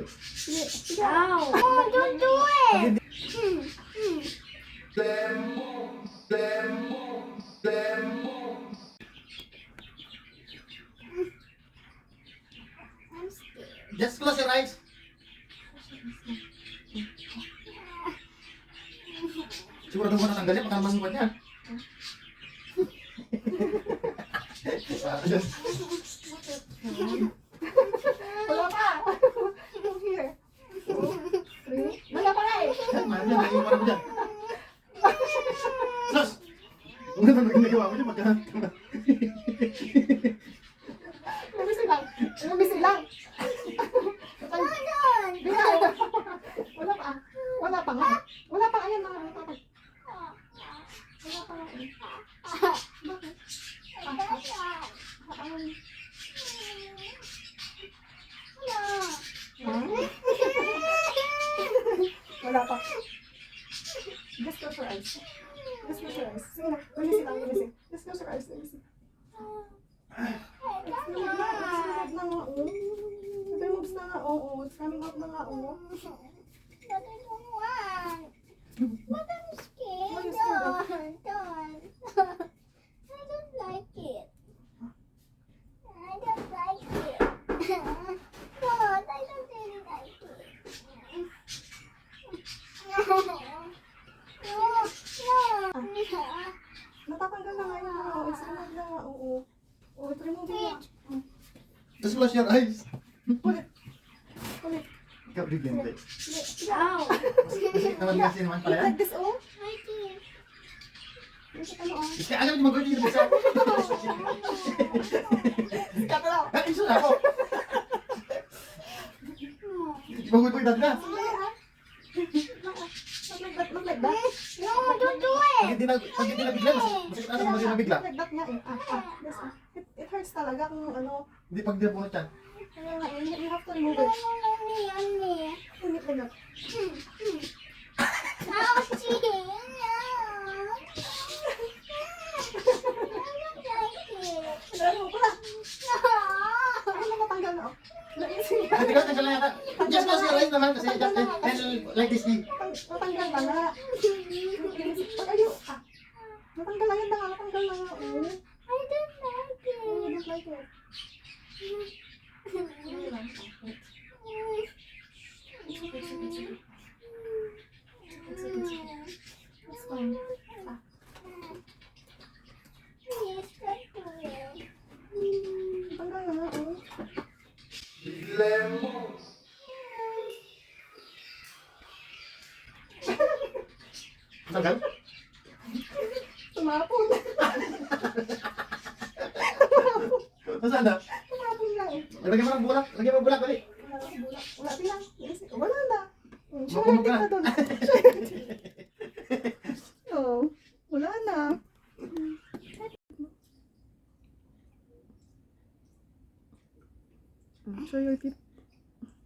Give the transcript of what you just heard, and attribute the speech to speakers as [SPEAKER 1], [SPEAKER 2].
[SPEAKER 1] Ow! Oh, don't do it! I'm scared.
[SPEAKER 2] Just close your eyes. Sigurado mo natanggalin, baka masukat yan.
[SPEAKER 3] Wala pa. Here. Wala pa nga eh.
[SPEAKER 2] Mahal yan, naiiwan mo dyan. Sus! Huwag na naman ginagawa mo dyan, magkahan.
[SPEAKER 3] Lumisin lang. Lumisin lang.
[SPEAKER 1] Hold on!
[SPEAKER 3] Wala pa. Wala pa nga. Wala pa. Ayan na. Wala pa. Wala pa nga eh. Wala pa. Just close your eyes. Just close your eyes. Sige na. Lumisin lang. Lumisin. Just close your eyes. Lumisin. It's coming out na nga. It moves na nga. Oo. It's coming out na nga. Oo.
[SPEAKER 1] But I don't want. But I'm scared.
[SPEAKER 3] Why you scared?
[SPEAKER 1] Don't. I don't like it. I don't like it. Don't. I don't really like it. No. No.
[SPEAKER 3] Natatanggal na nga yun. Oo. It's removed na nga. Oo. Oo. It's removed na.
[SPEAKER 2] Just close your eyes.
[SPEAKER 3] Ulit. Ulit.
[SPEAKER 2] Ikaw, bigyan.
[SPEAKER 1] Ow!
[SPEAKER 2] Kasi naman kasi naman pala yan.
[SPEAKER 3] Like this, oh.
[SPEAKER 1] I did.
[SPEAKER 3] Ano, oh.
[SPEAKER 2] Kasi alam mo mag-gawin yung isa.
[SPEAKER 3] Cut it out.
[SPEAKER 2] Ah, isa na ako. Ibagoy-boy dati na.
[SPEAKER 3] Sandali, ah. Not like that.
[SPEAKER 1] No, don't do
[SPEAKER 2] Pag
[SPEAKER 1] it.
[SPEAKER 2] hindi nabigla, masakit na pag hindi nabigla.
[SPEAKER 3] Like that nga eh. Yes, ah. It hurts talaga kung ano.
[SPEAKER 2] Hindi pag dinabunot yan.
[SPEAKER 3] Kaya nga, you have to remove
[SPEAKER 1] No,
[SPEAKER 3] it.
[SPEAKER 1] mommy.
[SPEAKER 3] Unit like that.
[SPEAKER 1] Ouchie. No. I don't like it.
[SPEAKER 3] Ano pa?
[SPEAKER 1] No.
[SPEAKER 3] Ano matanggal na, oh. Naisin nga.
[SPEAKER 2] Hindi ka, tanggal lang yata. Just close your eyes naman kasi like this thing.
[SPEAKER 3] Matanggal na nga. Pag ayo, ah. Matanggal na yan na nga. Matanggal na nga. Oh.
[SPEAKER 1] I don't like it.
[SPEAKER 3] Oh, you don't like it. It's fine. Ah.
[SPEAKER 1] Yes, don't do it.
[SPEAKER 3] Matanggal na nga, oh.
[SPEAKER 2] Tanggal?
[SPEAKER 3] Tumapon.
[SPEAKER 2] Nasaan na?
[SPEAKER 3] Tumapon nga eh.
[SPEAKER 2] Lagyan mo ng bulak. Lagyan mo ng bulak ulit.
[SPEAKER 3] Wala na bulak. Wala silang. Wala na. Siya
[SPEAKER 2] Makumag
[SPEAKER 3] na
[SPEAKER 2] na.
[SPEAKER 3] doon. Oh, wala na. Show your teeth.